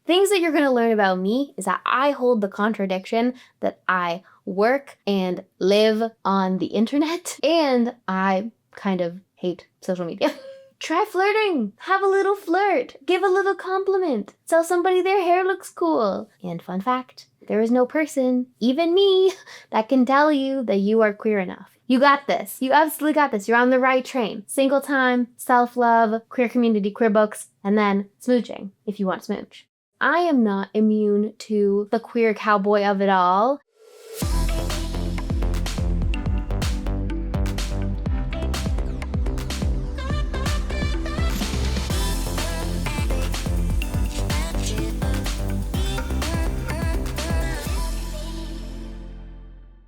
Things that you're going to learn about me is that I hold the contradiction that I work and live on the internet, and I kind of hate social media. Try flirting. Have a little flirt. Give a little compliment. Tell somebody their hair looks cool. And fun fact, there is no person, even me, that can tell you that you are queer enough. You got this. You absolutely got this. You're on the right train. Single time, self-love, queer community, queer books, and then smooching, if you want to smooch. I am not immune to the queer cowboy of it all.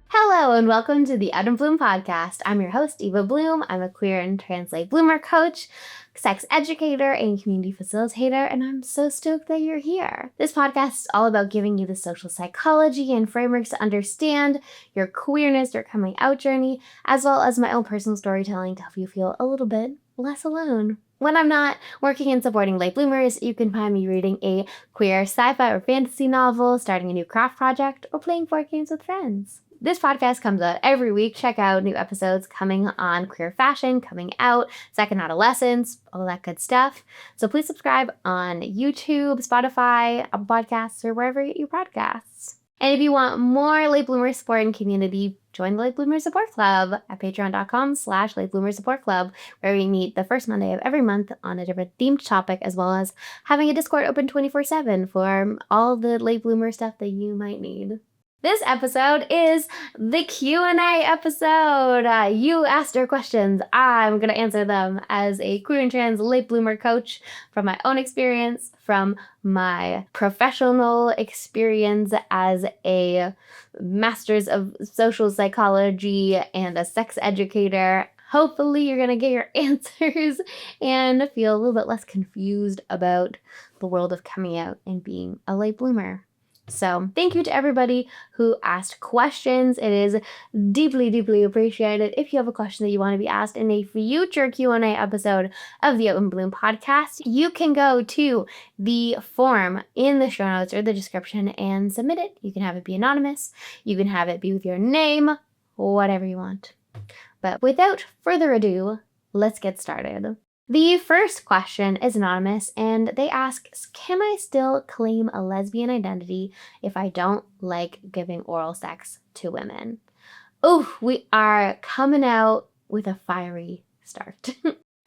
Hello and welcome to the Eva Bloom podcast. I'm your host, Eva Bloom. I'm a queer and trans late bloomer coach, sex educator, and community facilitator, and I'm so stoked that you're here. This podcast is all about giving you the social psychology and frameworks to understand your queerness, your coming out journey, as well as my own personal storytelling to help you feel a little bit less alone. When I'm not working and supporting late bloomers, you can find me reading a queer sci-fi or fantasy novel, starting a new craft project, or playing board games with friends. This podcast comes out every week. Check out new episodes coming on queer fashion, coming out, second adolescence, all that good stuff. So please subscribe on YouTube, Spotify, Apple Podcasts, or wherever you get your podcasts. And if you want more late bloomer support and community, join the Late Bloomer Support Club at patreon.com/Late Bloomer Support Club, where we meet the first Monday of every month on a different themed topic, as well as having a Discord open 24/7 for all the late bloomer stuff that you might need. This episode is the Q&A episode. You asked your questions. I'm going to answer them as a queer and trans late bloomer coach from my own experience, from my professional experience as a master's of social psychology and a sex educator. Hopefully you're going to get your answers and feel a little bit less confused about the world of coming out and being a late bloomer. So thank you to everybody who asked questions. It is deeply, deeply appreciated. If you have a question that you want to be asked in a future Q&A episode of the Eva Bloom podcast, you can go to the form in the show notes or the description and submit it. You can have it be anonymous. You can have it be with your name, whatever you want. But without further ado, let's get started. The first question is anonymous, and they ask, can I still claim a lesbian identity if I don't like giving oral sex to women? Oh, we are coming out with a fiery start.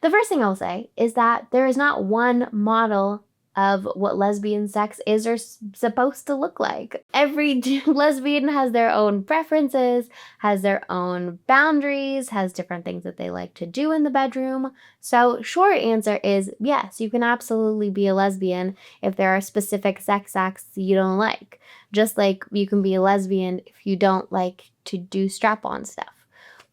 The first thing I'll say is that there is not one model of what lesbian sex is or supposed to look like. Every lesbian has their own preferences, has their own boundaries, has different things that they like to do in the bedroom. So short answer is yes, you can absolutely be a lesbian if there are specific sex acts you don't like. Just like you can be a lesbian if you don't like to do strap-on stuff,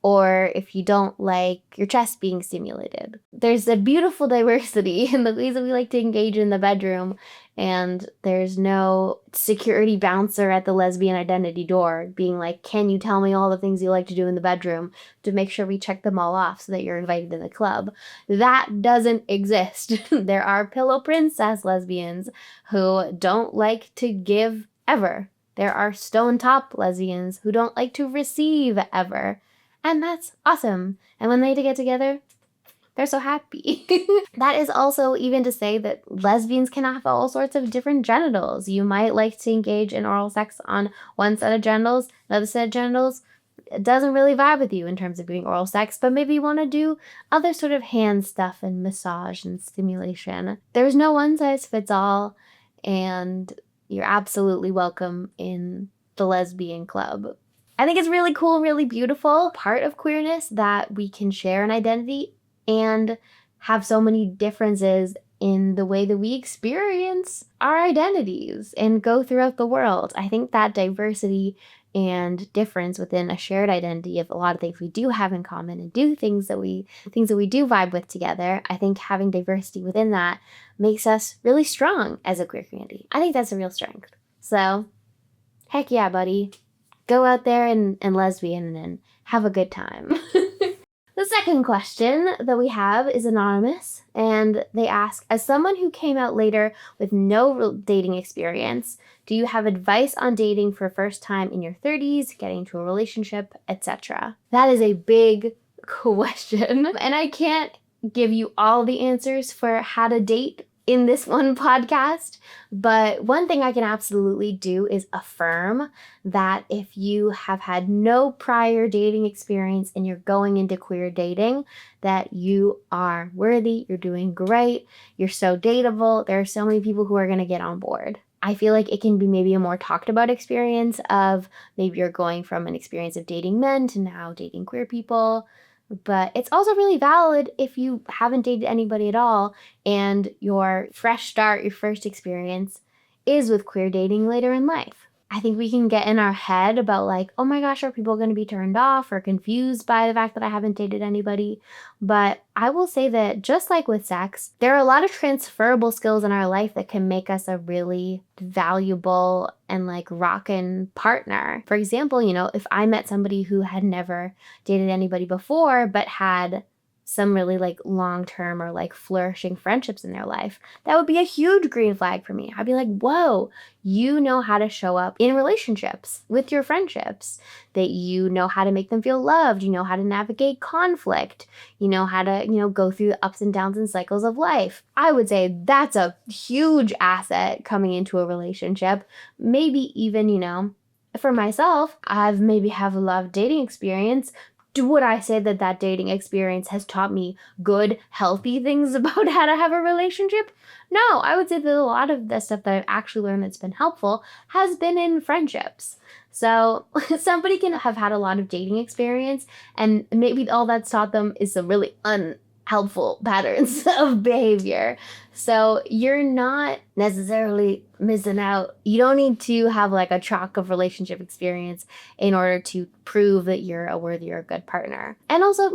or if you don't like your chest being stimulated. There's a beautiful diversity in the ways that we like to engage in the bedroom, and there's no security bouncer at the lesbian identity door being like, can you tell me all the things you like to do in the bedroom to make sure we check them all off so that you're invited to the club. That doesn't exist. There are pillow princess lesbians who don't like to give ever. There are stone top lesbians who don't like to receive ever. And that's awesome. And when they get together, they're so happy. That is also even to say that lesbians can have all sorts of different genitals. You might like to engage in oral sex on one set of genitals, another set of genitals. It doesn't really vibe with you in terms of doing oral sex, but maybe you want to do other sort of hand stuff and massage and stimulation. There's no one size fits all, and you're absolutely welcome in the lesbian club. I think it's really cool, really beautiful part of queerness that we can share an identity and have so many differences in the way that we experience our identities and go throughout the world. I think that diversity and difference within a shared identity of a lot of things we do have in common and do things that we do vibe with together, I think having diversity within that makes us really strong as a queer community. I think that's a real strength. So, heck yeah, buddy. Go out there and lesbian and have a good time. The second question that we have is anonymous, and they ask, as someone who came out later with no dating experience, do you have advice on dating for first time in your 30s, getting into a relationship, etc.? That is a big question, and I can't give you all the answers for how to date in this one podcast, but one thing I can absolutely do is affirm that if you have had no prior dating experience and you're going into queer dating, that you are worthy, you're doing great, you're so dateable, there are so many people who are going to get on board. I feel like it can be maybe a more talked about experience of maybe you're going from an experience of dating men to now dating queer people. But it's also really valid if you haven't dated anybody at all and your fresh start, your first experience is with queer dating later in life. I think we can get in our head about like, oh my gosh, are people going to be turned off or confused by the fact that I haven't dated anybody? But I will say that just like with sex, there are a lot of transferable skills in our life that can make us a really valuable and like rockin' partner. For example, if I met somebody who had never dated anybody before, but had some really like long-term or like flourishing friendships in their life, that would be a huge green flag for me. I'd be like, whoa, you know how to show up in relationships with your friendships, that you know how to make them feel loved, you know how to navigate conflict, you know how to, go through the ups and downs and cycles of life. I would say that's a huge asset coming into a relationship. Maybe even, for myself, I've maybe have a lot of dating experience. Would I say that dating experience has taught me good, healthy things about how to have a relationship? No, I would say that a lot of the stuff that I've actually learned that's been helpful has been in friendships. So somebody can have had a lot of dating experience and maybe all that's taught them is some really unhelpful patterns of behavior. So you're not necessarily missing out. You don't need to have like a truck of relationship experience in order to prove that you're a worthy or a good partner. And also,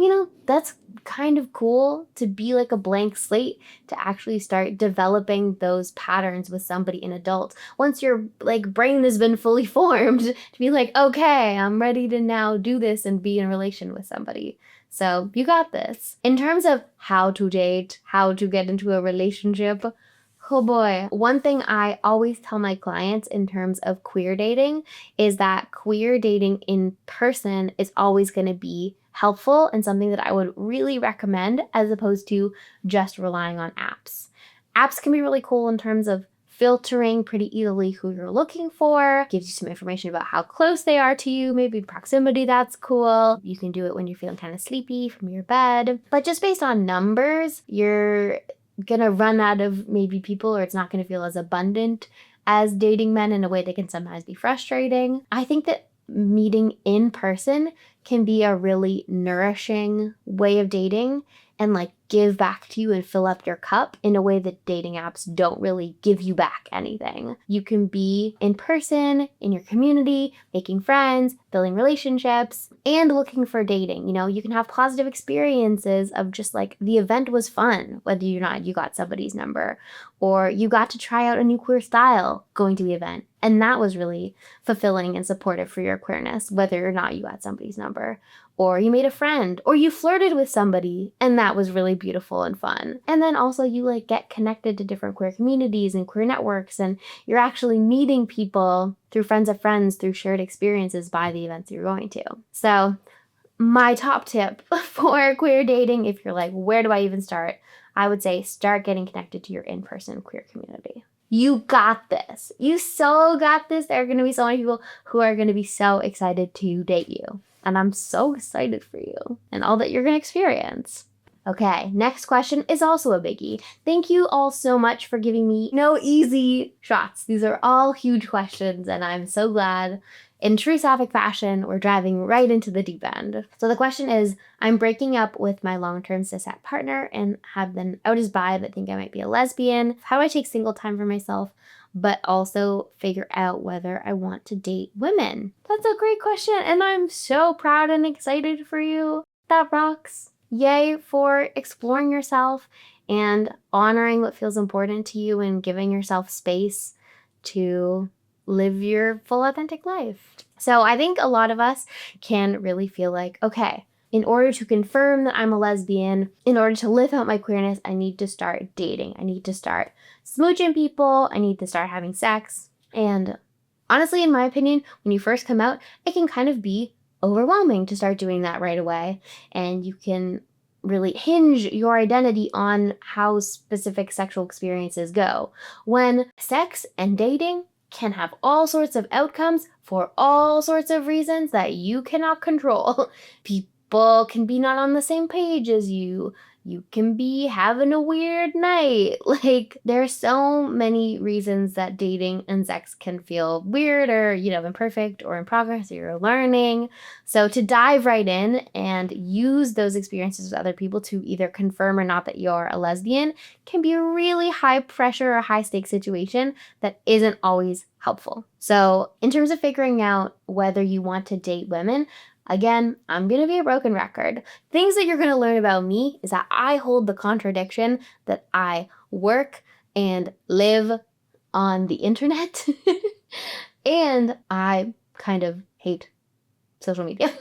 that's kind of cool to be like a blank slate, to actually start developing those patterns with somebody, an adult. Once your like brain has been fully formed, to be like, okay, I'm ready to now do this and be in a relation with somebody. So you got this. In terms of how to date, how to get into a relationship, oh boy. One thing I always tell my clients in terms of queer dating is that queer dating in person is always going to be helpful and something that I would really recommend as opposed to just relying on apps. Apps can be really cool in terms of filtering pretty easily who you're looking for, gives you some information about how close they are to you, maybe proximity, that's cool. You can do it when you're feeling kind of sleepy from your bed. But just based on numbers, you're gonna run out of maybe people, or it's not gonna feel as abundant as dating men in a way that can sometimes be frustrating. I think that meeting in person can be a really nourishing way of dating and like give back to you and fill up your cup in a way that dating apps don't really give you back anything. You can be in person, in your community, making friends, building relationships, and looking for dating. You can have positive experiences of just like the event was fun, whether or not you got somebody's number, or you got to try out a new queer style going to the event. And that was really fulfilling and supportive for your queerness, whether or not you got somebody's number. Or you made a friend, or you flirted with somebody, and that was really beautiful and fun. And then also you like get connected to different queer communities and queer networks, and you're actually meeting people through friends of friends, through shared experiences by the events you're going to. So my top tip for queer dating, if you're like, where do I even start? I would say start getting connected to your in-person queer community. You got this. You so got this. There are going to be so many people who are going to be so excited to date you. And I'm so excited for you and all that you're going to experience. Okay, next question is also a biggie. Thank you all so much for giving me no easy shots. These are all huge questions, and I'm so glad. In true sapphic fashion, we're driving right into the deep end. So the question is, I'm breaking up with my long-term cishet partner and have been out as bi but think I might be a lesbian. How do I take single time for myself, but also figure out whether I want to date women? That's a great question, and I'm so proud and excited for you. That rocks. Yay for exploring yourself and honoring what feels important to you and giving yourself space to live your full authentic life. So I think a lot of us can really feel like, okay, in order to confirm that I'm a lesbian, in order to live out my queerness, I need to start dating. I need to start smooching people. I need to start having sex. And honestly, in my opinion, when you first come out, it can kind of be overwhelming to start doing that right away. And you can really hinge your identity on how specific sexual experiences go. When sex and dating can have all sorts of outcomes for all sorts of reasons that you cannot control. People can be not on the same page as you. You can be having a weird night. Like, there's so many reasons that dating and sex can feel weird or, imperfect or in progress or you're learning. So to dive right in and use those experiences with other people to either confirm or not that you're a lesbian can be a really high pressure or high stakes situation that isn't always helpful. So in terms of figuring out whether you want to date women, again, I'm going to be a broken record. Things that you're going to learn about me is that I hold the contradiction that I work and live on the internet and I kind of hate social media.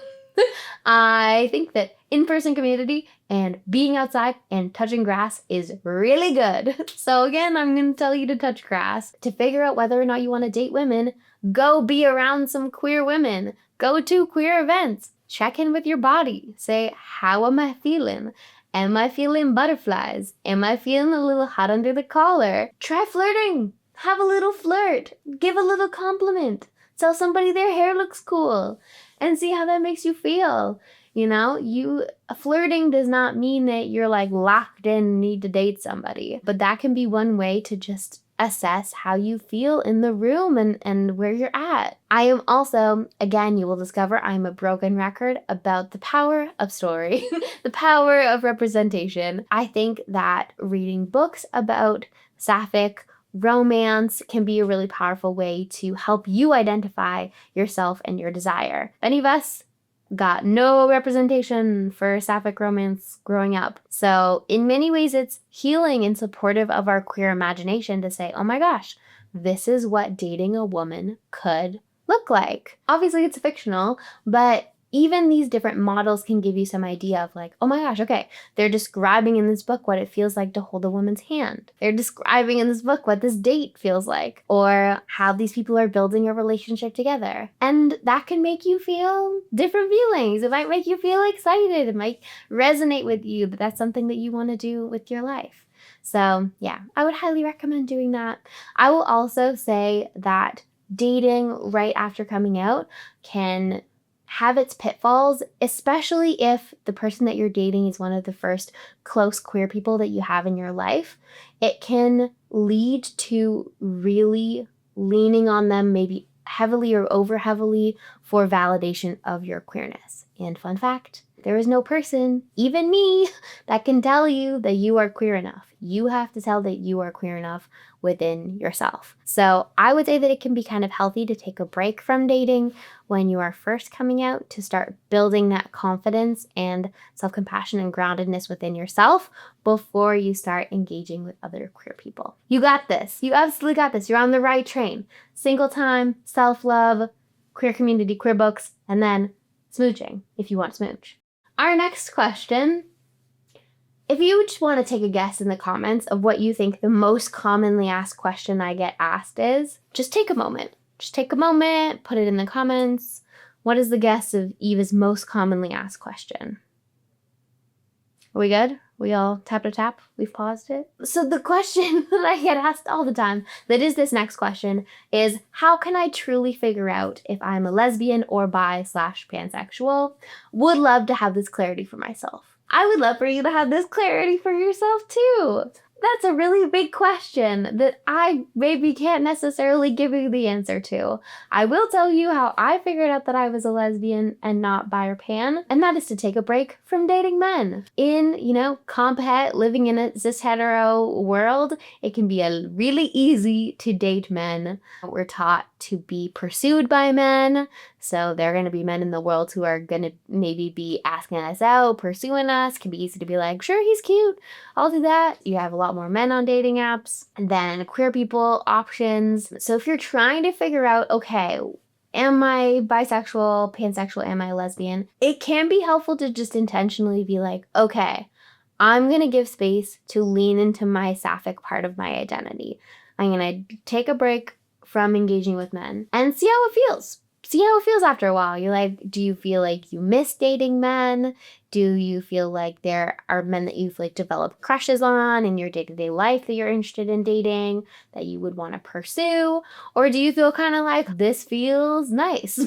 I think that in-person community and being outside and touching grass is really good. So again, I'm going to tell you to touch grass. To figure out whether or not you want to date women, go be around some queer women. Go to queer events. Check in with your body. Say, how am I feeling? Am I feeling butterflies? Am I feeling a little hot under the collar? Try flirting. Have a little flirt. Give a little compliment. Tell somebody their hair looks cool and see how that makes you feel. Flirting does not mean that you're like locked in and need to date somebody, but that can be one way to just assess how you feel in the room and where you're at. I am also, again, you will discover I'm a broken record about the power of story, the power of representation. I think that reading books about sapphic romance can be a really powerful way to help you identify yourself and your desire. Many of us got no representation for sapphic romance growing up. So in many ways, it's healing and supportive of our queer imagination to say, oh my gosh, this is what dating a woman could look like. Obviously, it's fictional, but even these different models can give you some idea of like, oh my gosh, okay, they're describing in this book what it feels like to hold a woman's hand. They're describing in this book what this date feels like, or how these people are building a relationship together. And that can make you feel different feelings. It might make you feel excited. It might resonate with you, but that's something that you want to do with your life. So yeah, I would highly recommend doing that. I will also say that dating right after coming out can have its pitfalls, especially if the person that you're dating is one of the first close queer people that you have in your life. It can lead to really leaning on them, maybe heavily or over heavily, for validation of your queerness. And fun fact, there is no person, even me, that can tell you that you are queer enough. You have to tell that you are queer enough within yourself. So I would say that it can be kind of healthy to take a break from dating when you are first coming out to start building that confidence and self-compassion and groundedness within yourself before you start engaging with other queer people. You got this. You absolutely got this. You're on the right train. Single time, self-love, queer community, queer books, and then smooching if you want to smooch. Our next question, if you just want to take a guess in the comments of what you think the most commonly asked question I get asked is, just take a moment. Just take a moment, put it in the comments. What is the guess of Eva's most commonly asked question? Are we good? We all tap to tap? We've paused it? So the question that I get asked all the time, that is this next question, is how can I truly figure out if I'm a lesbian or bi/pansexual? Would love to have this clarity for myself. I would love for you to have this clarity for yourself too. That's a really big question that I maybe can't necessarily give you the answer to. I will tell you how I figured out that I was a lesbian and not bi or pan, and that is to take a break from dating men. In, comp het, living in a cis hetero world, it can be really easy to date men. We're taught to be pursued by men, so there are going to be men in the world who are going to maybe be asking us out, pursuing us. It can be easy to be like, sure, he's cute, I'll do that. You have a lot more men on dating apps, and then queer people options. So if you're trying to figure out, okay, Am I bisexual, pansexual, am I lesbian? It can be helpful to just intentionally be like, okay, I'm going to give space to lean into my sapphic part of my identity. I'm going to take a break from engaging with men and see how it feels. See how it feels after a while. You're like, do you feel like you miss dating men? Do you feel like there are men that you've like developed crushes on in your day-to-day life that you're interested in dating, that you would want to pursue? Or do you feel kind of like, this feels nice,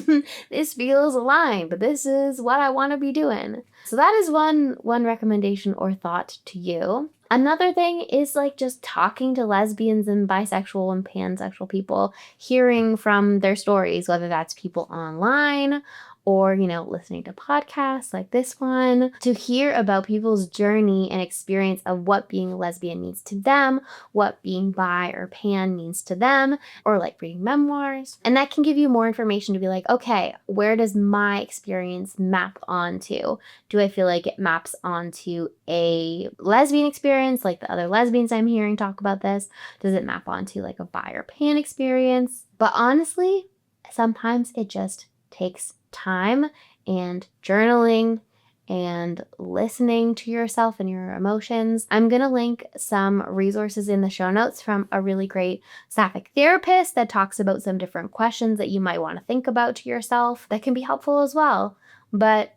this feels aligned, but this is what I want to be doing? So that is one recommendation or thought to you. Another thing is like just talking to lesbians and bisexual and pansexual people, hearing from their stories, whether that's people online or, listening to podcasts like this one, to hear about people's journey and experience of what being a lesbian means to them, what being bi or pan means to them, or like reading memoirs. And that can give you more information to be like, okay, where does my experience map onto? Do I feel like it maps onto a lesbian experience, like the other lesbians I'm hearing talk about this? Does it map onto like a bi or pan experience? But honestly, sometimes it just takes time and journaling and listening to yourself and your emotions. I'm going to link some resources in the show notes from a really great sapphic therapist that talks about some different questions that you might want to think about to yourself that can be helpful as well. But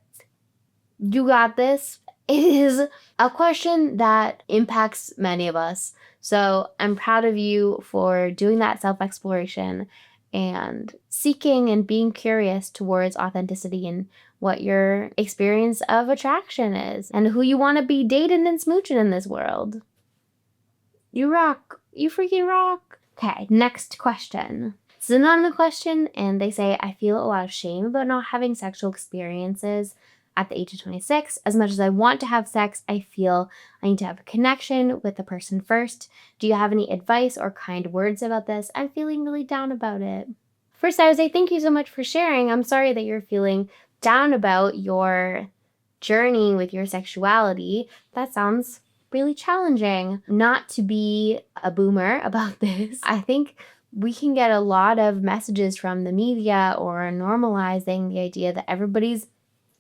you got this. It is a question that impacts many of us. So I'm proud of you for doing that self-exploration and seeking and being curious towards authenticity and what your experience of attraction is and who you want to be dating and smooching in this world. You rock. You freaking rock. Okay, next question. It's an anonymous question, and they say, I feel a lot of shame about not having sexual experiences at the age of 26. As much as I want to have sex, I feel I need to have a connection with the person first. Do you have any advice or kind words about this? I'm feeling really down about it. First, I would say thank you so much for sharing. I'm sorry that you're feeling down about your journey with your sexuality. That sounds really challenging. Not to be a boomer about this, I think we can get a lot of messages from the media or normalizing the idea that everybody's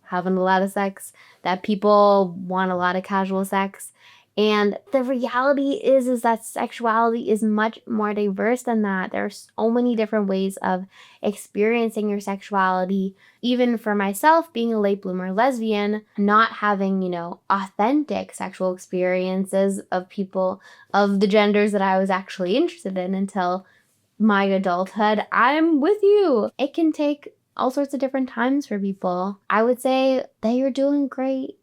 having a lot of sex, that people want a lot of casual sex. And the reality is that sexuality is much more diverse than that. There are so many different ways of experiencing your sexuality. Even for myself, being a late bloomer lesbian, not having, authentic sexual experiences of people of the genders that I was actually interested in until my adulthood, I'm with you. It can take all sorts of different times for people. I would say that you're doing great.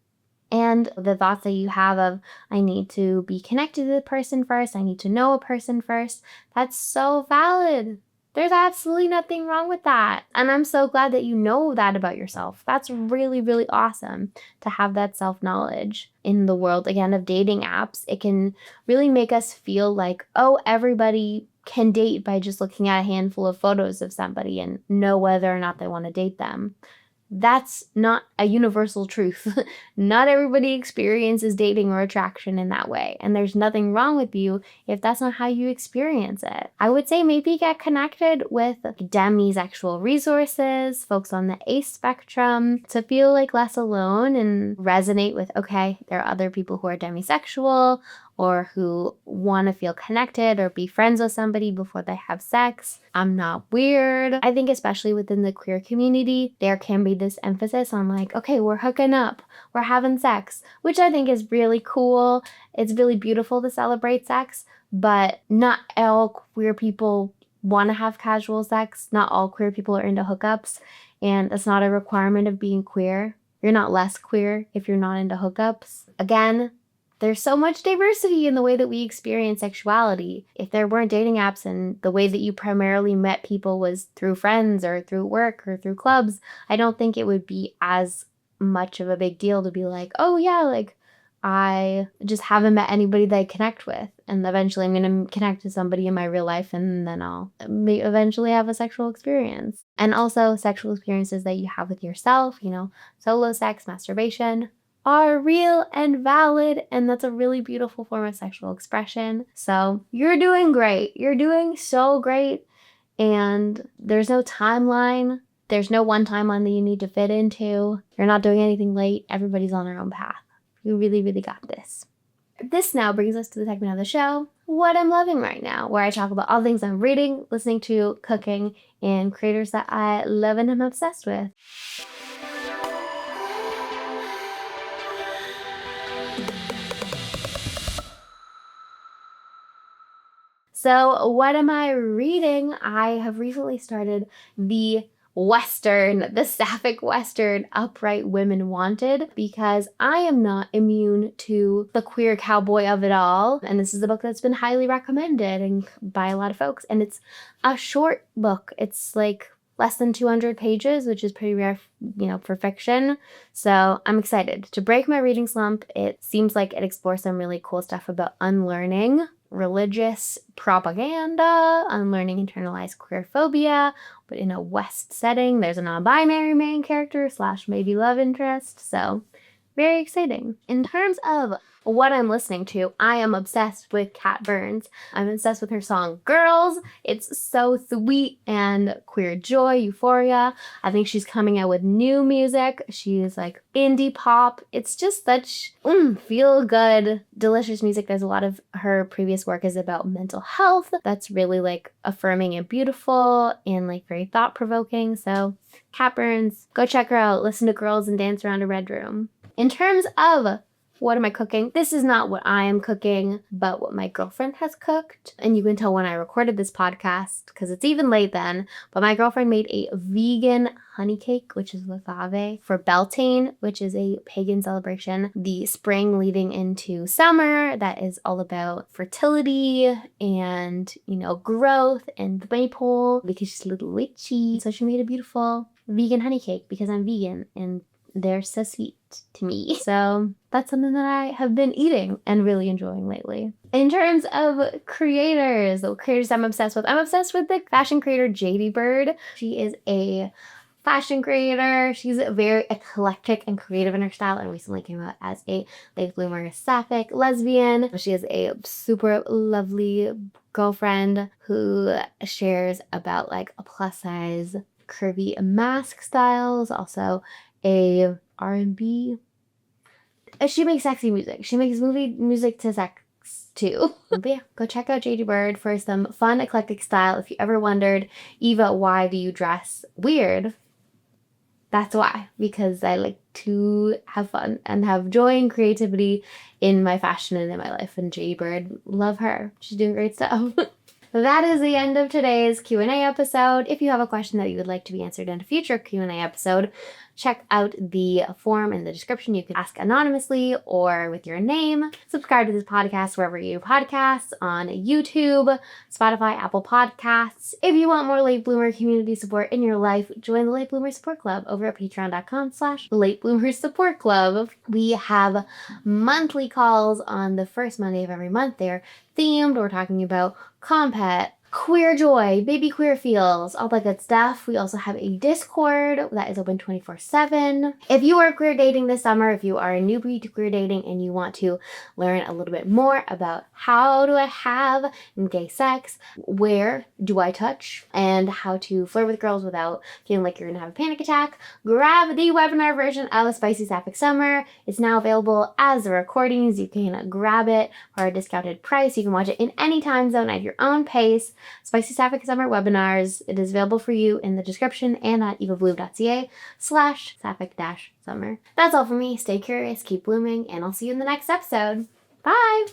And the thoughts that you have of, I need to be connected to the person first, I need to know a person first, that's so valid. There's absolutely nothing wrong with that. And I'm so glad that you know that about yourself. That's really, really awesome to have that self-knowledge in the world, again, of dating apps. It can really make us feel like, oh, everybody can date by just looking at a handful of photos of somebody and know whether or not they want to date them. That's not a universal truth. Not everybody experiences dating or attraction in that way. And there's nothing wrong with you if that's not how you experience it. I would say maybe get connected with demisexual resources, folks on the ACE spectrum, to feel like less alone and resonate with, okay, there are other people who are demisexual or who want to feel connected or be friends with somebody before they have sex. I'm not weird. I think especially within the queer community, there can be this emphasis on like, okay, we're hooking up, we're having sex, which I think is really cool. It's really beautiful to celebrate sex, but not all queer people want to have casual sex. Not all queer people are into hookups, and it's not a requirement of being queer. You're not less queer if you're not into hookups. Again, there's so much diversity in the way that we experience sexuality. If there weren't dating apps and the way that you primarily met people was through friends or through work or through clubs, I don't think it would be as much of a big deal to be like, oh yeah, like I just haven't met anybody that I connect with. And eventually I'm going to connect to somebody in my real life and then I'll eventually have a sexual experience. And also sexual experiences that you have with yourself, solo sex, masturbation, are real and valid, and that's a really beautiful form of sexual expression. So you're doing great. You're doing so great. and there's no timeline. There's no one timeline that you need to fit into. You're not doing anything late. Everybody's on their own path. You really, really got this. This now brings us to the segment of the show, What I'm Loving Right Now, where I talk about all things I'm reading, listening to, cooking, and creators that I love and am obsessed with. So what am I reading? I have recently started the sapphic Western, Upright Women Wanted, because I am not immune to the queer cowboy of it all. And this is a book that's been highly recommended and by a lot of folks. And it's a short book. It's like less than 200 pages, which is pretty rare, for fiction. So I'm excited to break my reading slump. It seems like it explores some really cool stuff about unlearning religious propaganda, unlearning internalized queer phobia, but in a West setting. There's a non-binary main character / maybe love interest. So very exciting. In terms of what I'm listening to, I am obsessed with Kat Burns. I'm obsessed with her song Girls. It's so sweet and queer joy, euphoria. I think she's coming out with new music. She's like indie pop. It's just such feel good, delicious music. There's a lot of her previous work is about mental health. That's really like affirming and beautiful and like very thought provoking. So Kat Burns, go check her out. Listen to Girls and dance around a red room. In terms of what am I cooking? This is not what I am cooking, but what my girlfriend has cooked. And you can tell when I recorded this podcast, because it's even late then, but my girlfriend made a vegan honey cake, which is with agave, for Beltane, which is a pagan celebration, the spring leading into summer that is all about fertility and, growth and the maypole, because she's a little witchy. So she made a beautiful vegan honey cake because I'm vegan and they're so sweet to me. So that's something that I have been eating and really enjoying lately. In terms of creators, the creators I'm obsessed with the fashion creator JD Bird. She is a fashion creator. She's very eclectic and creative in her style and recently came out as a late bloomer sapphic lesbian. She is a super lovely girlfriend who shares about like a plus size curvy mask styles, also a R&B. She makes sexy music. She makes movie music to sex too. But yeah, go check out JD Bird for some fun, eclectic style. If you ever wondered, Eva, why do you dress weird? That's why. Because I like to have fun and have joy and creativity in my fashion and in my life. And JD Bird, love her. She's doing great stuff. That is the end of today's Q&A episode. If you have a question that you would like to be answered in a future Q&A episode, check out the form in the description. You can ask anonymously or with your name. Subscribe to this podcast wherever you podcasts, on YouTube, Spotify, Apple Podcasts. If you want more late bloomer community support in your life, join the Late Bloomer Support Club over at patreon.com/Late Bloomers Support Club. We have monthly calls on the first Monday of every month. They're themed. We're talking about compet, queer joy, baby queer feels, all that good stuff. We also have a Discord that is open 24/7. If you are queer dating this summer, if you are a newbie to queer dating and you want to learn a little bit more about how do I have gay sex, where do I touch, and how to flirt with girls without feeling like you're gonna have a panic attack, grab the webinar version of Spicy Sapphic Summer. It's now available as the recordings. You can grab it for a discounted price. You can watch it in any time zone at your own pace. Spicy Sapphic Summer webinars. It is available for you in the description and at evabloom.ca/sapphic-summer. That's all for me. Stay curious, keep blooming, and I'll see you in the next episode. Bye!